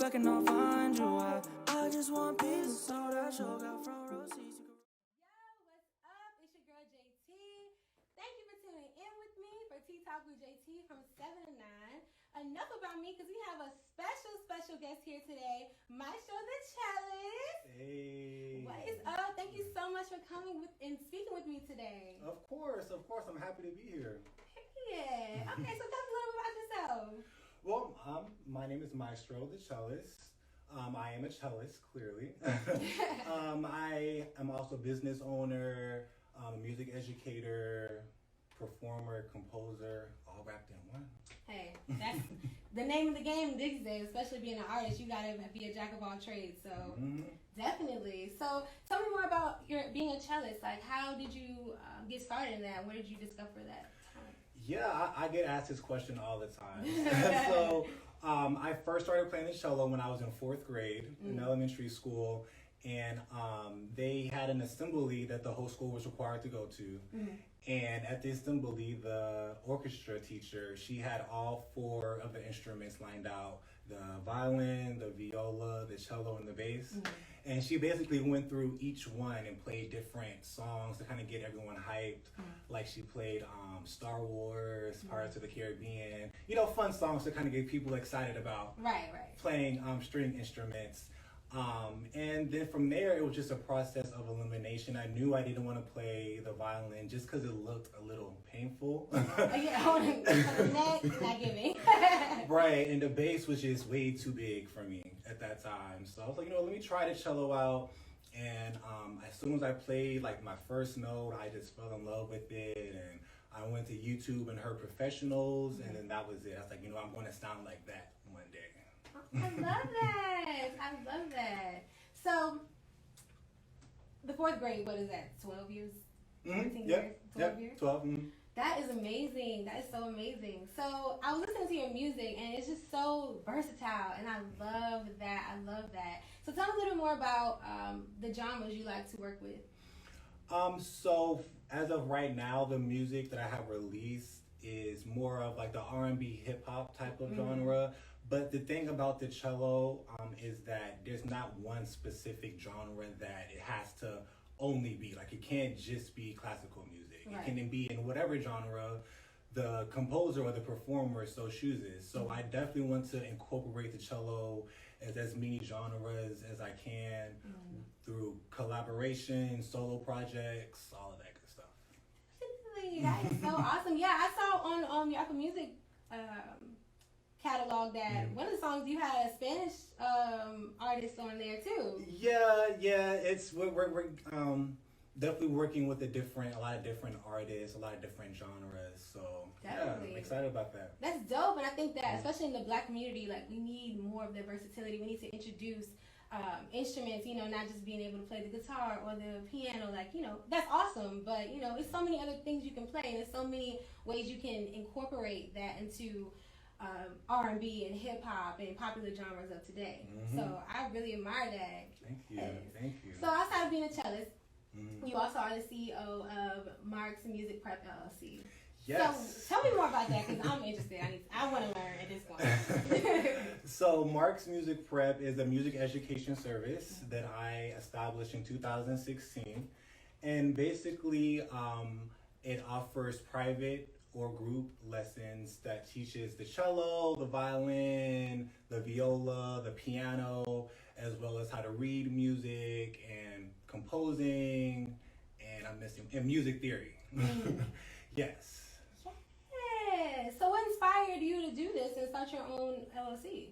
where can I find you? I just want peace, so that show got front row seats. What's up? It's your girl JT. Thank you for tuning in with me for Tea Talk with JT from 7 to 9. Enough about me, because we have a special guest here today, Maestro The Cellist. Hey. What is up? Thank you so much for coming and speaking with me today. Of course. I'm happy to be here. Yeah. Okay, so tell us a little bit about yourself. Well, my name is Maestro The Cellist. I am a cellist, clearly. I am also a business owner, music educator, performer, composer, all wrapped in one. Hey, that's the name of the game these days, especially being an artist. You gotta be a jack of all trades, so definitely. So tell me more about your being a cellist. Like, how did you get started in that? Where did you discover that? Yeah, I get asked this question all the time. So I first started playing the cello when I was in 4th grade in elementary school, and they had an assembly that the whole school was required to go to. And at the assembly, the orchestra teacher, she had all 4 of the instruments lined out: the violin, the viola, the cello, and the bass. And she basically went through each one and played different songs to kind of get everyone hyped. Like she played Star Wars, Pirates of the Caribbean, fun songs to kind of get people excited about playing string instruments. And then from there, it was just a process of elimination. I knew I didn't want to play the violin just because it looked a little painful. Holding the neck, not giving. Right, and the bass was just way too big for me at that time. So I was like, let me try the cello out. And as soon as I played like my first note, I just fell in love with it. And I went to YouTube and heard professionals, and then that was it. I was like, I'm going to sound like that one day. I love that. So, the 4th grade, what is that? 12 years? 13 years? 12 years? 12. That is amazing. That is so amazing. So, I was listening to your music, and it's just so versatile, and I love that. So, tell me a little more about the genres you like to work with. So, as of right now, the music that I have released is more of like the R&B hip-hop type of genre. But the thing about the cello is that there's not one specific genre that it has to only be. Like, it can't just be classical music. Right. It can be in whatever genre the composer or the performer so chooses. So I definitely want to incorporate the cello as many genres as I can through collaboration, solo projects, all of that good stuff. Really? That is so awesome. Yeah, I saw on your Apple Music catalog that one of the songs you had a Spanish artist on there too. Yeah. We're definitely working with a lot of different artists, a lot of different genres. So definitely. Yeah, I'm excited about that. That's dope, and I think that especially in the Black community, like, we need more of the versatility. We need to introduce instruments, not just being able to play the guitar or the piano. Like, that's awesome, but there's so many other things you can play, and there's so many ways you can incorporate that into R&B and hip hop and popular genres of today. So I really admire that. Thank you. So outside of being a cellist, you also are the CEO of Mark's Music Prep LLC. Yes. So tell me more about that, because I'm interested. I want to learn at this point. So Mark's Music Prep is a music education service that I established in 2016, and basically it offers private or group lessons that teaches the cello, the violin, the viola, the piano, as well as how to read music and composing, and music theory. Yes. Yeah. So what inspired you to do this and start your own LLC?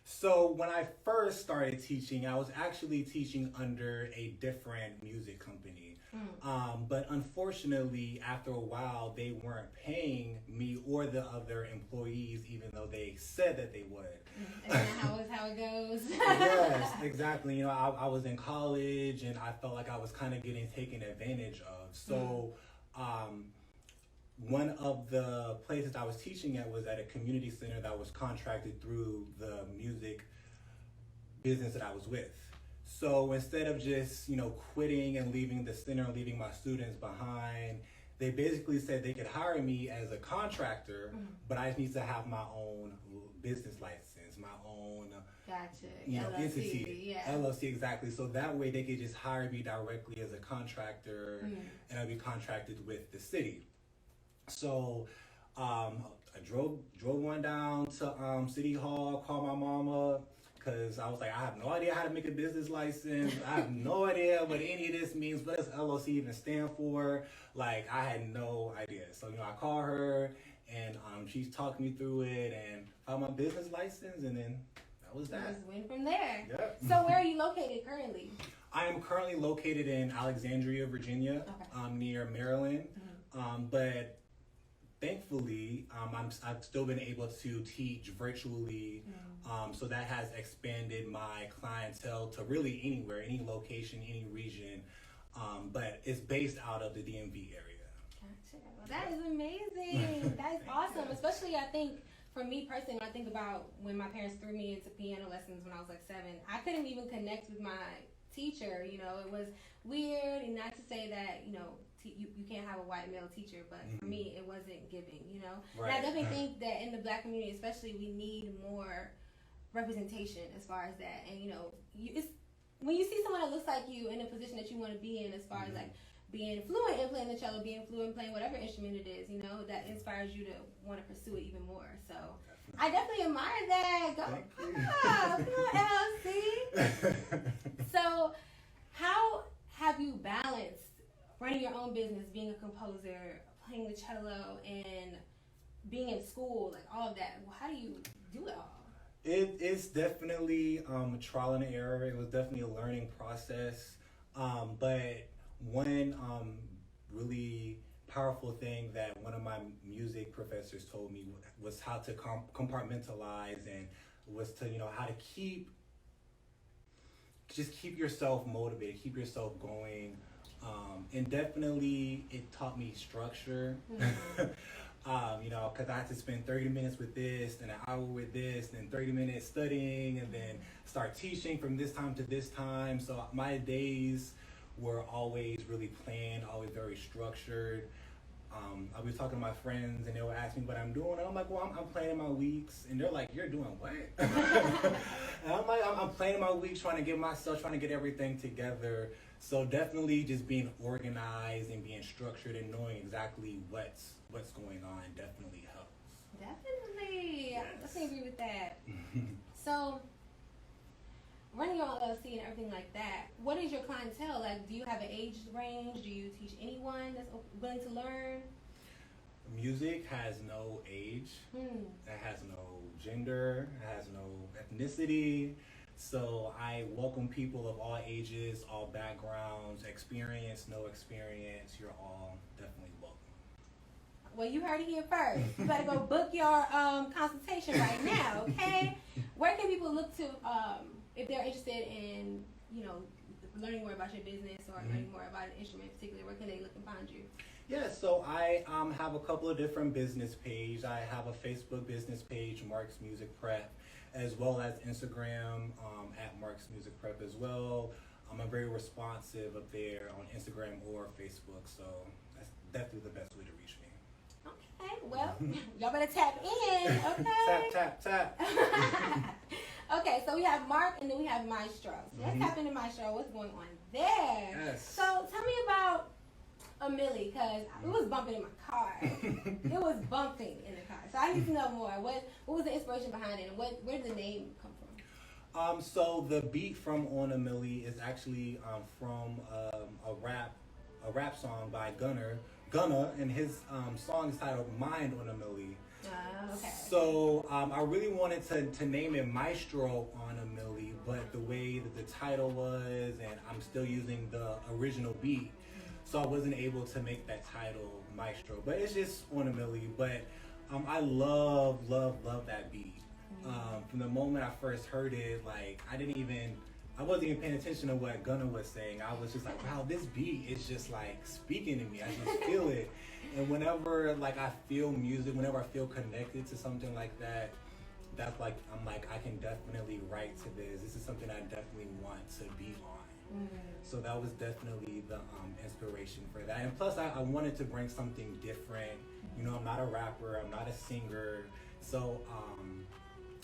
So when I first started teaching, I was actually teaching under a different music company. But unfortunately, after a while, they weren't paying me or the other employees, even though they said that they would. Isn't that how it goes? Yes, exactly. I was in college, and I felt like I was kind of getting taken advantage of. So one of the places I was teaching at was at a community center that was contracted through the music business that I was with. So instead of just, quitting and leaving the center and leaving my students behind, they basically said they could hire me as a contractor, but I just need to have my own business license, my own Gotcha. LLC, entity. Yeah. LLC, exactly. So that way they could just hire me directly as a contractor, and I'd be contracted with the city. So I drove one down to City Hall, called my mama, because I was like, I have no idea how to make a business license. I have no idea what any of this means. What does LLC even stand for? Like, I had no idea. So, I called her, and she talked me through it, and found my business license, and then that was that. Just went from there. Yep. So where are you located currently? I am currently located in Alexandria, Virginia, near Maryland. But thankfully, I've still been able to teach virtually. So that has expanded my clientele to really anywhere, any location, any region. But it's based out of the DMV area. Gotcha. Well, that is amazing. That is awesome. Especially, I think, for me personally, when I think about when my parents threw me into piano lessons when I was like 7, I couldn't even connect with my teacher. It was weird, and not to say that, you can't have a white male teacher, but for me, it wasn't giving, Right. And I definitely think that in the Black community, especially, we need more representation as far as that. And, it's when you see someone that looks like you in a position that you want to be in, as far as like being fluent in playing the cello, being fluent in playing whatever instrument it is, that inspires you to want to pursue it even more. So I definitely admire that. Go, come on, LLC. So how have you balanced running your own business, being a composer, playing the cello, and being in school, like all of that? How do you do it all? It's definitely trial and error. It was definitely a learning process. But one really powerful thing that one of my music professors told me was how to compartmentalize, and was to, how to keep yourself motivated, keep yourself going. And definitely it taught me structure. Because I had to spend 30 minutes with this, then an hour with this, then 30 minutes studying, and then start teaching from this time to this time. So my days were always really planned, always very structured. I was talking to my friends, and they would ask me what I'm doing, and I'm like, well, I'm planning my weeks, and they're like, you're doing what? And I'm like, I'm planning my weeks, trying to get everything together. So definitely just being organized and being structured and knowing exactly what's going on definitely helps. Definitely. Yes. I definitely agree with that. So, running your own LLC and everything like that, what is your clientele? Like, do you have an age range? Do you teach anyone that's willing to learn? Music has no age. It has no gender. It has no ethnicity. So I welcome people of all ages, all backgrounds, experience, no experience. You're all definitely welcome. Well, you heard it here first. You better go book your consultation right now, okay? Where can people look to if they're interested in, learning more about your business or learning more about an instrument in particular? Where can they look and find you? Yeah, so I have a couple of different business pages. I have a Facebook business page, Mark's Music Prep, as well as Instagram at Mark's Music Prep as well. I'm very responsive up there on Instagram or Facebook, so that's definitely the best way to reach me. Okay, well, y'all better tap in, okay? Tap. Okay, so we have Mark and then we have Maestro. So let's tap into Maestro. What's going on there? Yes. So tell me about a Millie, because it was bumping in my car. It was bumping in the car. So I need to know more. What was the inspiration behind it, and where did the name come from? So the beat from On a Millie is actually from a rap song by Gunna, and his song is titled Mind on a Millie. Okay. So I really wanted to name it Maestro on a Millie, but the way that the title was, and I'm still using the original beat, so I wasn't able to make that title Maestro. But it's just On a Millie. But I love that beat. From the moment I first heard it, like I wasn't even paying attention to what Gunna was saying. I was just like, wow, this beat is just like speaking to me. I just feel it. And whenever I feel music, whenever I feel connected to something like that, that's like, I'm like, I can definitely write to this. This is something I definitely want to be on. So that was definitely the inspiration for that. And plus I wanted to bring something different. I'm not a rapper, I'm not a singer. So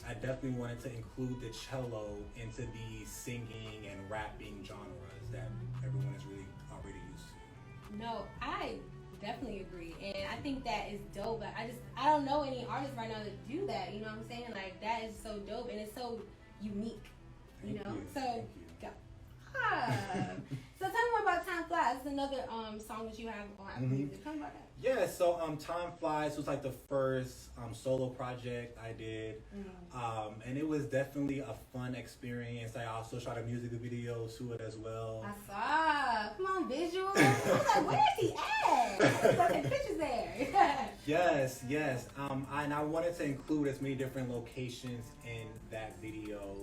I definitely wanted to include the cello into the singing and rapping genres that everyone is really already used to. No, I definitely agree, and I think that is dope. Like, I don't know any artists right now that do that. You know what I'm saying? Like, that is so dope, and it's so unique. You know, so Thank you. go. So tell me more about Time Flies. It's another song that you have on Apple Music. Tell me about that. Yeah, so Time Flies was like the first solo project I did, and it was definitely a fun experience. I also shot a music video to it as well. I saw. Come on, visual. I was like, where is he at? I taking pictures there. Yes. And I wanted to include as many different locations in that video,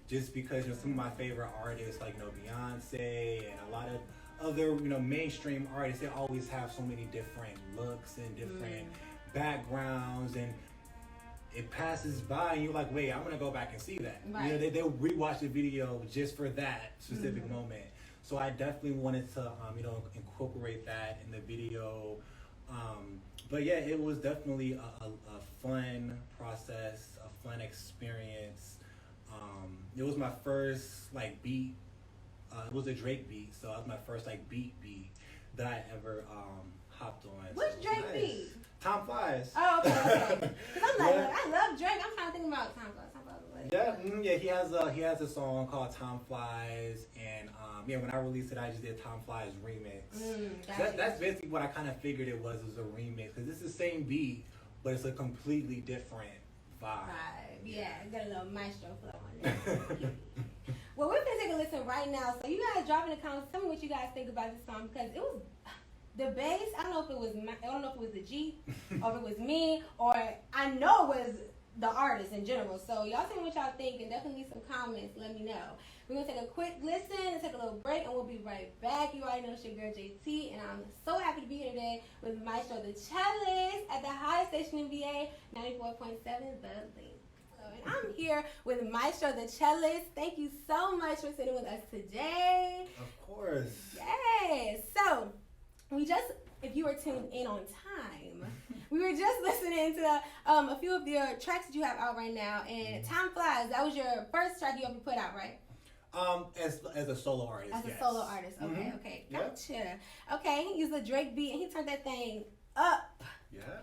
just because some of my favorite artists, like Beyonce and a lot of other mainstream artists, they always have so many different looks and different backgrounds, and it passes by and you're like, wait, I'm gonna go back and see that. Right. They'll rewatch the video just for that specific moment. So I definitely wanted to incorporate that in the video. But yeah, it was definitely a fun process, a fun experience. It was my first beat. It was a Drake beat, so that was my first beat that I ever hopped on. Which so Drake beat? Time Flies. Oh, okay. Because I'm like, I love Drake. I'm trying to think about Time Flies. Yeah, he has a song called Time Flies, and when I released it, I just did Time Flies remix. That's basically what I kind of figured it was a remix, because it's the same beat, but it's a completely different vibe. Right. Yeah, got a little maestro flow on there. Well, we're gonna take a listen right now. So you guys drop in the comments. Tell me what you guys think about this song, because it was the bass. I don't know if it was the G, or if it was me, or I know it was the artist in general. So y'all tell me what y'all think, and definitely leave some comments. Let me know. We're gonna take a quick listen and take a little break, and we'll be right back. You already know it's your girl JT, and I'm so happy to be here today with Maestro The Cellist at the hottest station in VA, 94.7 The Link. And I'm here with Maestro The Cellist. Thank you so much for sitting with us today. Of course. Yes. So, if you were tuned in on time, we were just listening to a few of your tracks that you have out right now. And Time Flies, that was your first track you ever put out, right? As a solo artist. As a solo artist. Okay. Gotcha. Yep. Okay, he used a Drake beat and he turned that thing up. Yeah.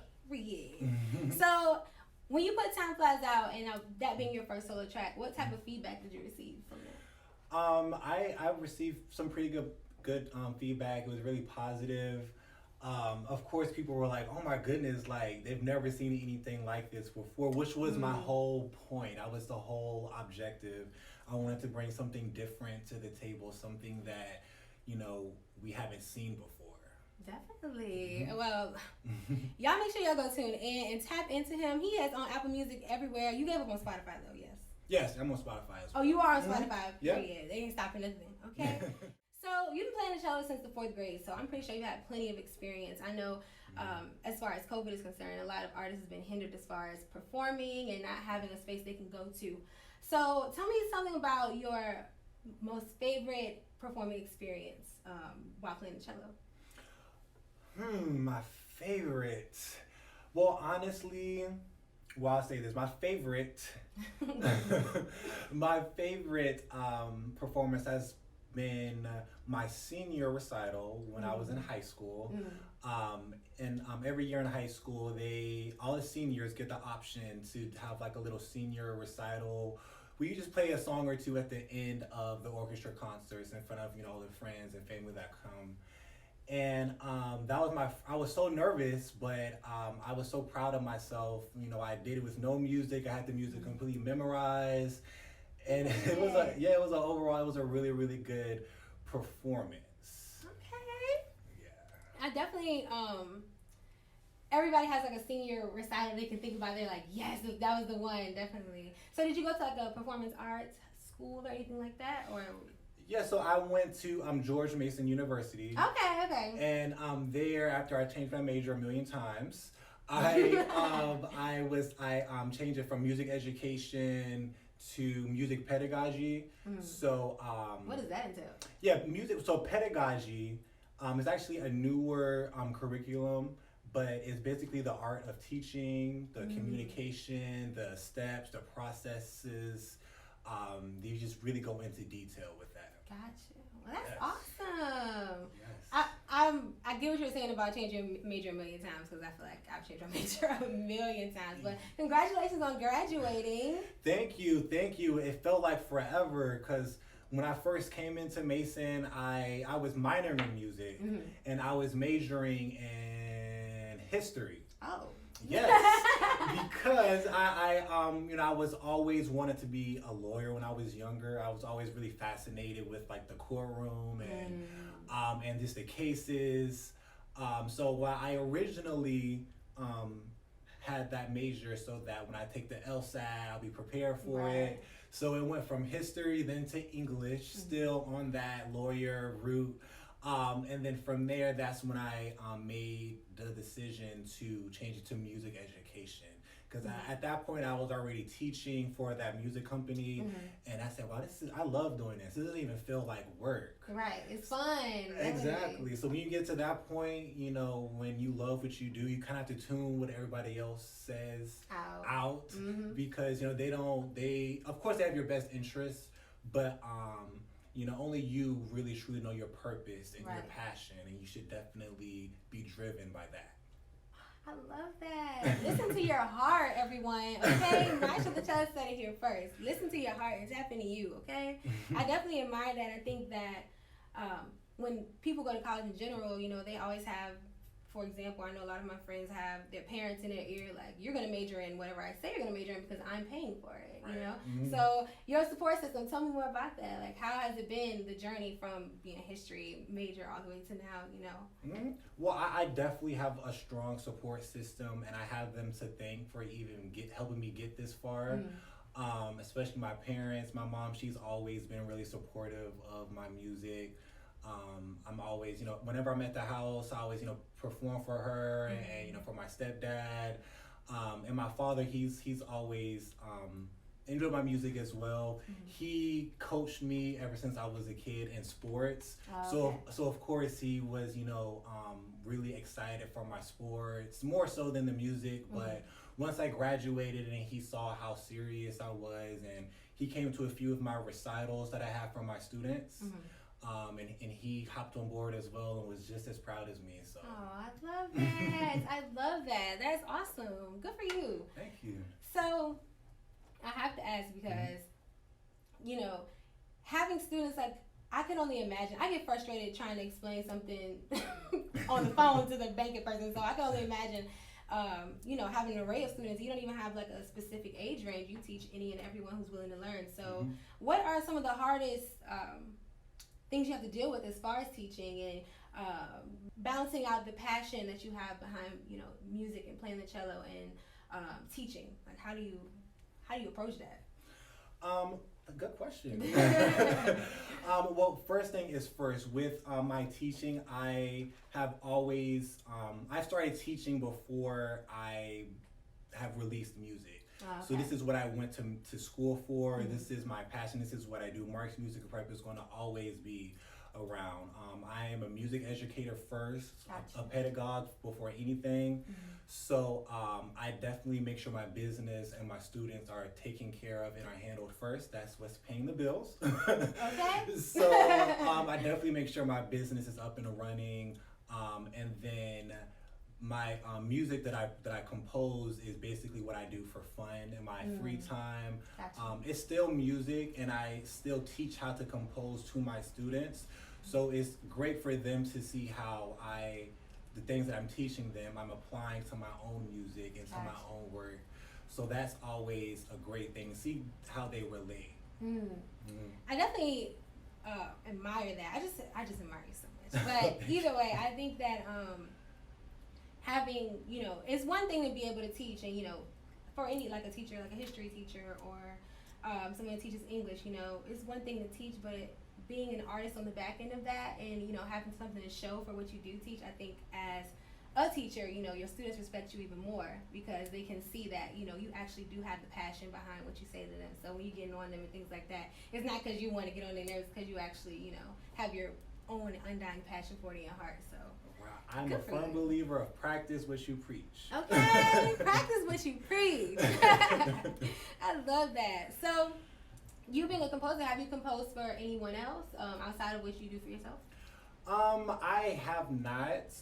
So, when you put Time Flies out, and that being your first solo track, what type of feedback did you receive from that? I received some pretty good feedback. It was really positive. Of course, people were like, "Oh my goodness, they've never seen anything like this before," which was my whole point. I was the whole objective. I wanted to bring something different to the table, something that we haven't seen before. Definitely. Well, y'all make sure y'all go tune in and tap into him. He is on Apple Music everywhere. You gave up on Spotify though, yes? Yes, I'm on Spotify as well. Oh, you are on Spotify? Yeah. They ain't stopping nothing, okay? So you've been playing the cello since the 4th grade, so I'm pretty sure you had plenty of experience. I know as far as COVID is concerned, a lot of artists have been hindered as far as performing and not having a space they can go to. So tell me something about your most favorite performing experience while playing the cello. My favorite. Well, honestly, I'll say this. My favorite performance has been my senior recital when I was in high school. And every year in high school, all the seniors get the option to have a little senior recital where you just play a song or two at the end of the orchestra concerts in front of all the friends and family that come. And I was so nervous, but I was so proud of myself. I did it with no music. I had the music completely memorized. And it was a really, really good performance. Okay. Yeah. I definitely, everybody has a senior recital they can think about. They're like, yes, that was the one, definitely. So did you go to a performance arts school or anything like that, or? Yeah, so I went to Georgetown University. Okay. And there, after I changed my major a million times, I changed it from music education to music pedagogy. So what does that entail? Yeah, music. So pedagogy is actually a newer curriculum but it's basically the art of teaching, the communication, the steps, the processes. You just really go into detail with that. Gotcha. Well, that's Yes. awesome. Yes. I get what you're saying about changing your major a million times, because I feel like I've changed my major a million times. But congratulations on graduating. Thank you. It felt like forever because when I first came into Mason, I was minoring in music and I was majoring in history. Oh. Yes, because I was always wanted to be a lawyer when I was younger. I was always really fascinated with like the courtroom and just the cases. So while I originally had that major so that when I take the LSAT, I'll be prepared for it. So it went from history then to English, still on that lawyer route. And then from there, that's when I made the decision to change it to music education. Because at that point, I was already teaching for that music company. And I said, wow, I love doing this. It doesn't even feel like work. Right. It's fun. Exactly. So when you get to that point, when you love what you do, you kind of have to tune what everybody else says out. Because, they of course, they have your best interests, but, only you really truly know your purpose and your passion, and you should definitely be driven by that. I love that. Listen to your heart, everyone. Okay, Maestro The Cellist said it here first. Listen to your heart and tap into you. Okay, I definitely admire that. I think that when people go to college in general, they always have. For example, I know a lot of my friends have their parents in their ear, like, you're going to major in whatever I say you're going to major in because I'm paying for it, So your support system, tell me more about that. Like, how has it been, the journey from being a history major all the way to now, Well, I definitely have a strong support system, and I have them to thank for even helping me get this far. Especially my parents. My mom, she's always been really supportive of my music. I'm always, whenever I'm at the house, I always, perform for her and for my stepdad. And my father, he's always enjoyed my music as well. He coached me ever since I was a kid in sports. So of course he was, really excited for my sports, more so than the music. But once I graduated and he saw how serious I was, and he came to a few of my recitals that I have for my students. And he hopped on board as well and was just as proud as me. So. Oh, I love that. I love that. That's awesome. Good for you. Thank you. So, I have to ask because, having students, like, I can only imagine. I get frustrated trying to explain something on the phone to the banking person. So, I can only imagine, having an array of students. You don't even have, like, a specific age range. You teach any and everyone who's willing to learn. So, what are some of the hardest things you have to deal with as far as teaching and balancing out the passion that you have behind music and playing the cello and teaching? Like, how do you approach that? A good question. Well, first thing is first, with my teaching, I have always I started teaching before I have released music. So this is what I went to school for. This is my passion. This is what I do. Mark's Music Prep is going to always be around. I am a music educator first, a pedagogue before anything. So I definitely make sure my business and my students are taken care of and are handled first. That's what's paying the bills. Okay. So I definitely make sure my business is up and running. And then my music that I compose is basically what I do for fun in my free time. It's still music, and I still teach how to compose to my students. So it's great for them to see how the things that I'm teaching them, I'm applying to my own music and to my own work. So that's always a great thing. See how they relate. I definitely admire that. I just admire you so much. But either way, I think that having, it's one thing to be able to teach, and, for any, like a teacher, like a history teacher or someone that teaches English, it's one thing to teach, but being an artist on the back end of that and, having something to show for what you do teach, I think as a teacher, your students respect you even more because they can see that, you actually do have the passion behind what you say to them. So when you get on them and things like that, it's not because you want to get on their nerves, because you actually, have your own undying passion for it in your heart. So I'm Good a for firm you. believer of practice what you preach. Okay, practice what you preach. I love that. So, you being a composer, have you composed for anyone else outside of what you do for yourself? I have not.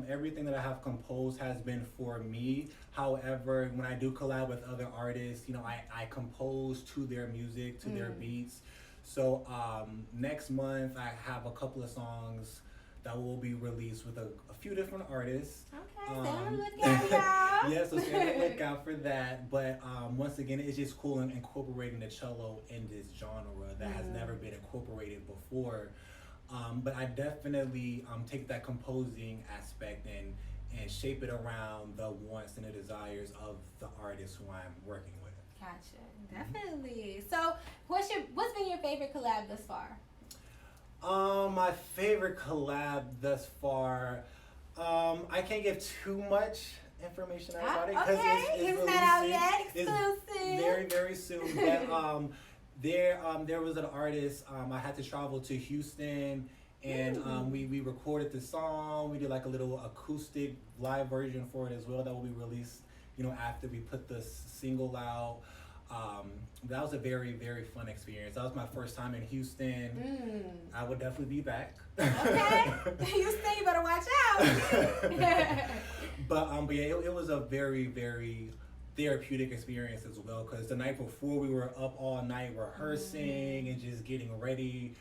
Everything that I have composed has been for me. However, when I do collab with other artists, I compose to their music, to their beats. So next month I have a couple of songs that will be released with a few different artists. Okay, stay on the lookout, y'all. Yeah, so stay on the lookout for that. But once again, it's just cool in incorporating the cello in this genre that has never been incorporated before. But I definitely take that composing aspect and shape it around the wants and the desires of the artist who I'm working with. Gotcha, definitely. So, what's been your favorite collab thus far? My favorite collab thus far. I can't give too much information out about it because it's not out yet. Exclusive. It's very, very soon. But there was an artist. I had to travel to Houston, and we recorded the song. We did like a little acoustic live version for it as well that will be released, after we put the single out. That was a very, very fun experience. That was my first time in Houston. I would definitely be back. Okay, Houston, you better watch out. But yeah, it was a very, very therapeutic experience as well, because the night before we were up all night rehearsing and just getting ready,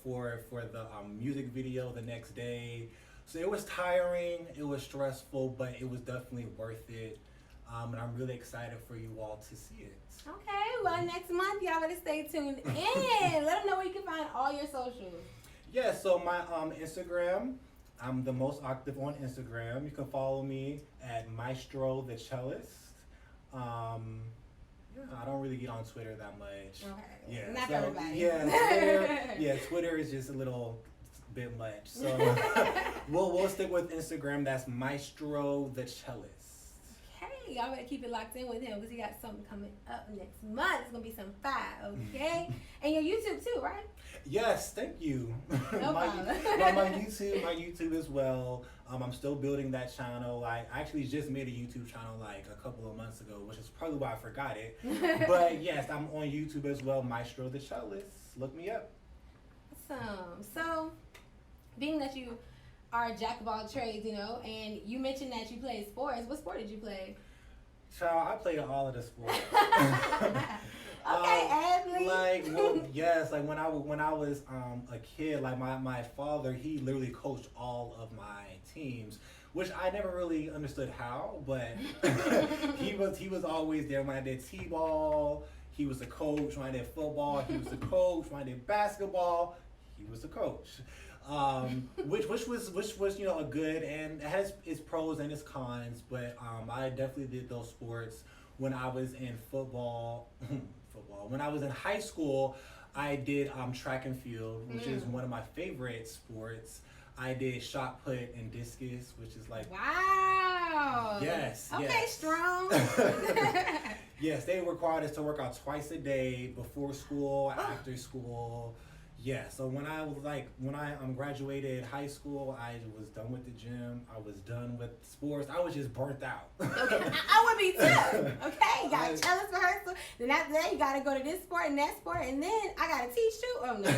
for the music video the next day. So it was tiring, it was stressful, but it was definitely worth it. And I'm really excited for you all to see it. Okay, well, next month, y'all better stay tuned in. Let them know where you can find all your socials. Yeah, so my Instagram, I'm the most active on Instagram. You can follow me at Maestro The Cellist. I don't really get on Twitter that much. Okay, Yeah, not so, everybody. Yeah, Twitter is just a little bit much. So we'll stick with Instagram. That's Maestro The Cellist. Okay, y'all better keep it locked in with him because he got something coming up next month. It's gonna be some fire, okay? And your YouTube too, right? Yes, thank you. No my problem. YouTube as well. I'm still building that channel. I actually just made a YouTube channel like a couple of months ago, which is probably why I forgot it. But yes, I'm on YouTube as well, Maestro The Cellist. Look me up. Awesome. So, being that you are a jack of all trades, and you mentioned that you played sports. What sport did you play? Child, I played all of the sports. Okay, athlete. Yes, like when I was a kid, like my father, he literally coached all of my teams, which I never really understood how, but he was always there when I did t-ball. He was the coach when I did football. He was the coach when I did basketball. He was the coach. Which was a good, and it has its pros and its cons, but I definitely did those sports when I was in football. When I was in high school, I did track and field, which is one of my favorite sports. I did shot put and discus, which is like wow. Yes. Okay, yes. Strong. Yes, they required us to work out twice a day, before school, after school. Yeah, so when I graduated high school, I was done with the gym. I was done with sports. I was just burnt out. Okay, I would be too. Okay, you got cellist rehearsal. Then after that, you got to go to this sport and that sport, and then I got to teach you. Oh no,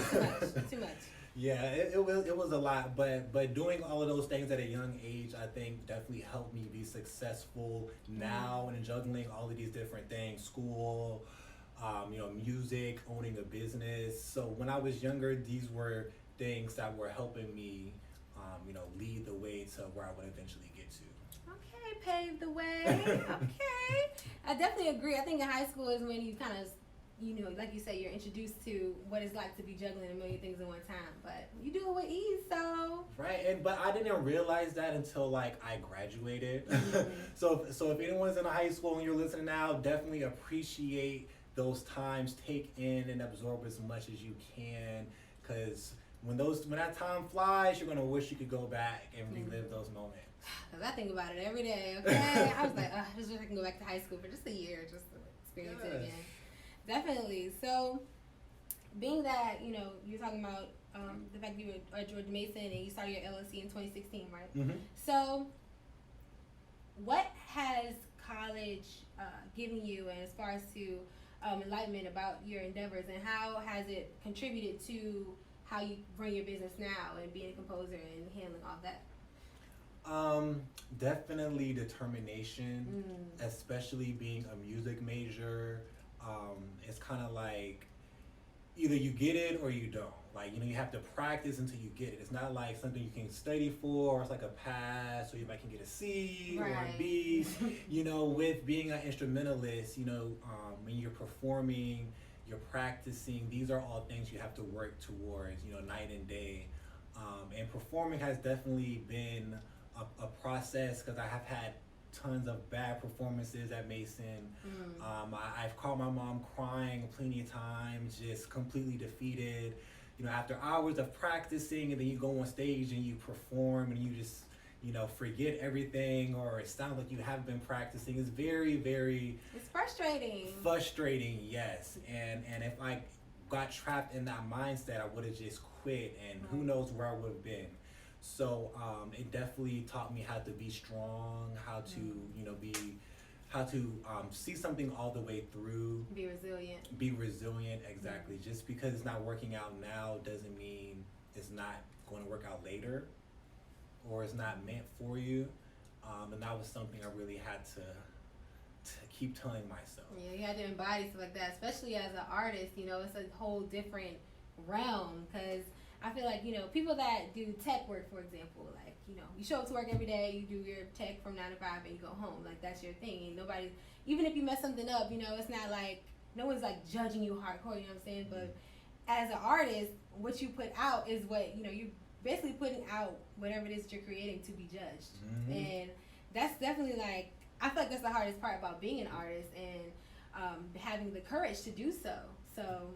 too much. Yeah, it was a lot, but doing all of those things at a young age, I think definitely helped me be successful now and juggling all of these different things, school. Music, owning a business. So when I was younger, these were things that were helping me, lead the way to where I would eventually get to. Okay, pave the way. Okay. I definitely agree. I think in high school is when you kind of, like you say, you're introduced to what it's like to be juggling a million things at one time. But you do it with ease, so. Right, but I didn't realize that until I graduated. So if anyone's in high school and you're listening now, definitely appreciate those times, take in and absorb as much as you can, because when that time flies, you're gonna wish you could go back and relive those moments. Cause I think about it every day. Okay, I was like, I just wish I can go back to high school for just a year, just to experience it again. Definitely. So, being that you're talking about the fact that you were at George Mason and you started your LLC in 2016, right? Mm-hmm. So, what has college given you, and as far as to enlightenment about your endeavors, and how has it contributed to how you run your business now and being a composer and handling all that? Definitely determination, especially being a music major. It's kind of like either you get it or you don't. Like, you have to practice until you get it. It's not like something you can study for, or it's like a pass, or you might can get a C or a B. With being an instrumentalist, when you're performing, you're practicing, these are all things you have to work towards, night and day. And performing has definitely been a process, because I have had tons of bad performances at Mason. I've caught my mom crying plenty of times, just completely defeated. After hours of practicing, and then you go on stage and you perform and you just, forget everything, or it sounds like you haven't been practicing. It's very, very... It's frustrating. Frustrating, yes. And if I got trapped in that mindset, I would have just quit, and who knows where I would have been. So it definitely taught me how to be strong, how to see something all the way through. Be resilient. Be resilient, exactly. Just because it's not working out now doesn't mean it's not going to work out later, or it's not meant for you. And that was something I really had to keep telling myself. Yeah, you had to embody stuff like that, especially as an artist. It's a whole different realm, because I feel like, people that do tech work, for example, like, you show up to work every day, you do your tech from 9 to 5, and you go home. Like, that's your thing. And nobody, even if you mess something up, it's not like, no one's like judging you hardcore, you know what I'm saying? But as an artist, what you put out is what, you're basically putting out whatever it is that you're creating to be judged. And that's definitely like, I feel like that's the hardest part about being an artist, and having the courage to do so. So,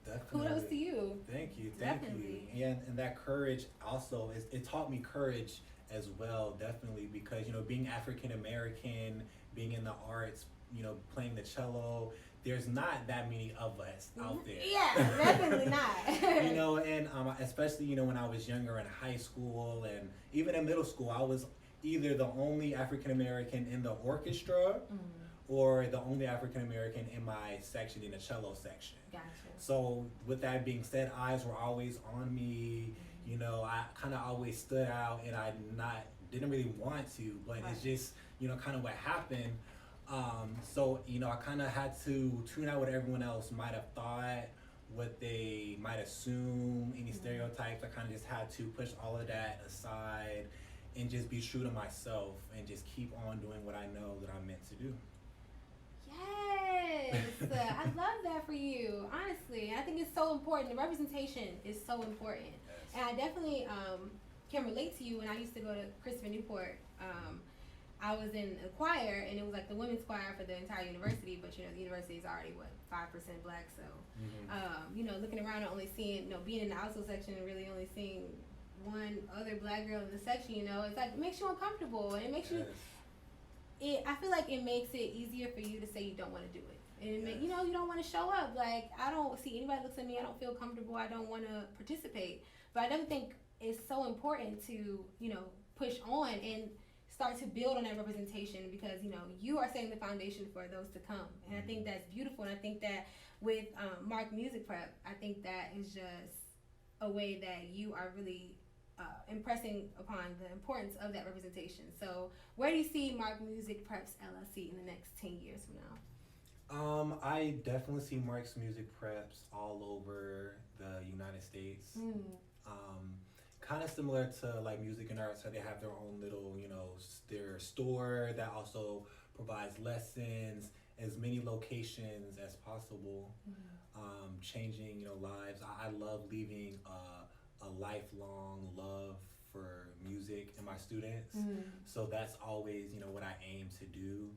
definitely. Kudos to you. Thank you. Definitely. And that courage also, it taught me courage as well, definitely, because, being African American, being in the arts, playing the cello, there's not that many of us out there. Yeah, definitely not. And especially, when I was younger in high school and even in middle school, I was either the only African American in the orchestra, or the only African American in my section, in the cello section. Gotcha. So with that being said, eyes were always on me. I kind of always stood out, and I didn't really want to, but it's just, kind of what happened. So, I kind of had to tune out what everyone else might have thought, what they might assume, any stereotypes. I kind of just had to push all of that aside and just be true to myself, and just keep on doing what I know that I'm meant to do. Yes, I love that for you. Honestly, I think it's so important. The representation is so important, and I definitely can relate to you. When I used to go to Christopher Newport, I was in a choir, and it was like the women's choir for the entire university. But the university is already 5% black, so looking around and only seeing, being in the alto section and really only seeing one other black girl in the section, it's like, it makes you uncomfortable, and it makes you. I feel like it makes it easier for you to say you don't want to do it. And you don't want to show up. Like, I don't see anybody looks at me, I don't feel comfortable, I don't want to participate. But I don't think it's so important to, push on and start to build on that representation, because, you are setting the foundation for those to come. And I think that's beautiful. And I think that with Mark Music Prep, I think that is just a way that you are really impressing upon the importance of that representation. So where do you see Mark Music Preps LLC in the next 10 years from now? I definitely see Mark's Music Preps all over the United States. Kind of similar to like Music and Arts, so they have their own little, their store that also provides lessons, as many locations as possible, changing, lives. I love leaving a lifelong love for music in my students. So that's always, what I aim to do.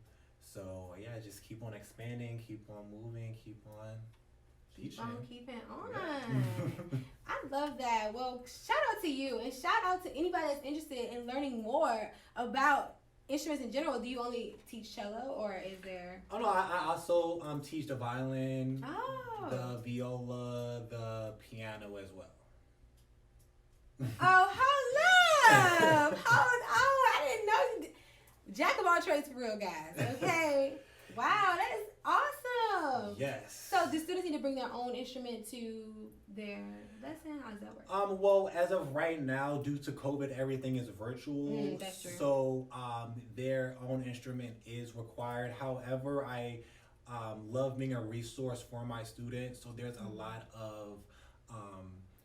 So yeah, just keep on expanding, keep on moving, keep on teaching. Keeping on. I love that. Well, shout out to you, and shout out to anybody that's interested in learning more about instruments in general. Do you only teach cello, or is there? Oh no, I also teach the violin, the viola, the piano as well. Oh, hold up. I didn't know you did. Jack of all trades for real, guys. Okay. Wow, that is awesome. Yes. So do students need to bring their own instrument to their lesson? How does that work? Well, as of right now, due to COVID, everything is virtual. That's true. So their own instrument is required. However, I love being a resource for my students. So there's a lot of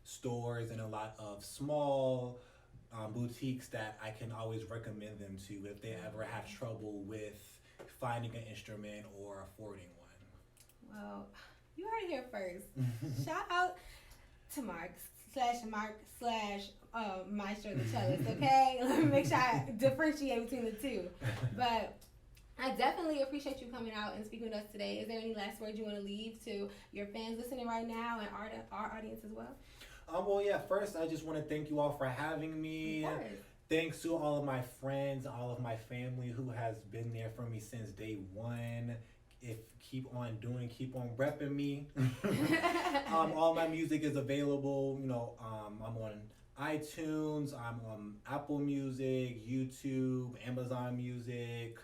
stores and a lot of small boutiques that I can always recommend them to if they ever have trouble with finding an instrument or affording one. Well, you heard it here first. Shout out to Mark / Maestro The Cellist, okay? Let me make sure I differentiate between the two. But I definitely appreciate you coming out and speaking with us today. Is there any last words you want to leave to your fans listening right now and our audience as well? Well, yeah, first, I just want to thank you all for having me. Of course. Thanks to all of my friends, all of my family who has been there for me since day one. Keep on repping me. All my music is available. I'm on iTunes, I'm on Apple Music, YouTube, Amazon Music,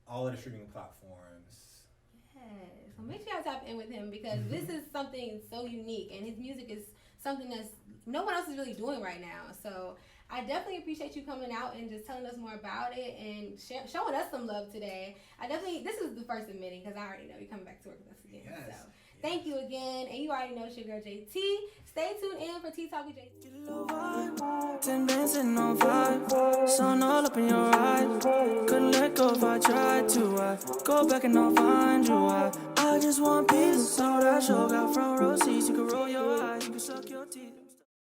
all of the streaming platforms. Yes. So make sure y'all tap in with him because this is something so unique, and his music is something that's no one else is really doing right now. So I definitely appreciate you coming out and just telling us more about it and showing us some love today. This is the first admitting because I already know you're coming back to work with us again. Yes. So thank you again. And you already know it's your girl JT. Stay tuned in for Tea Talk with JT. Get a little vibe, 10 bands sitting on 5, sun all up in your eyes. Couldn't let go if I tried to. I go back and I'll find you. I just want peace, so that show got front row seats. You can roll your eyes.